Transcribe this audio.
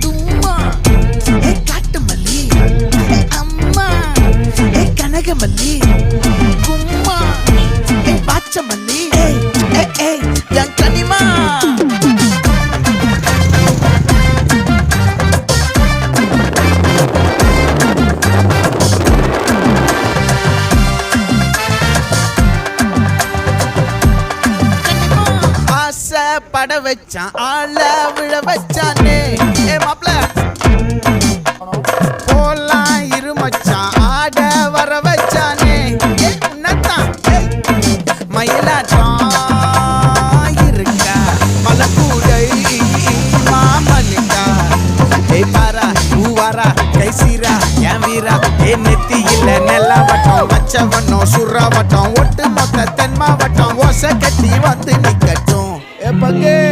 தும்மா ஏ காட்டு மல்லி, அம்மா ஏ கனகமல்லி, கும்மா ஏ பாச்ச மல்லி, என் கனிமா. பட வச்சான் ஆள விழ வச்சானே ஏ மாப்ள போலாம் இருமச்சான் ஆட வர வச்சானே ஏ உன்னத்தான் மயிலாட்டம் இருக்கா மலக்கூடை மாமனுக்கா ஏ பாரா பூவாரா கைசீரா என் வீரா ஏ நெத்தி இல்ல நெல்லா வட்டம் வச்சவட்டம் சுறா வட்டம் ஒட்டு மொத்த தென் மாவட்டம் ஓசை கட்டி வந்து நிக்கட்டும். É pra quê?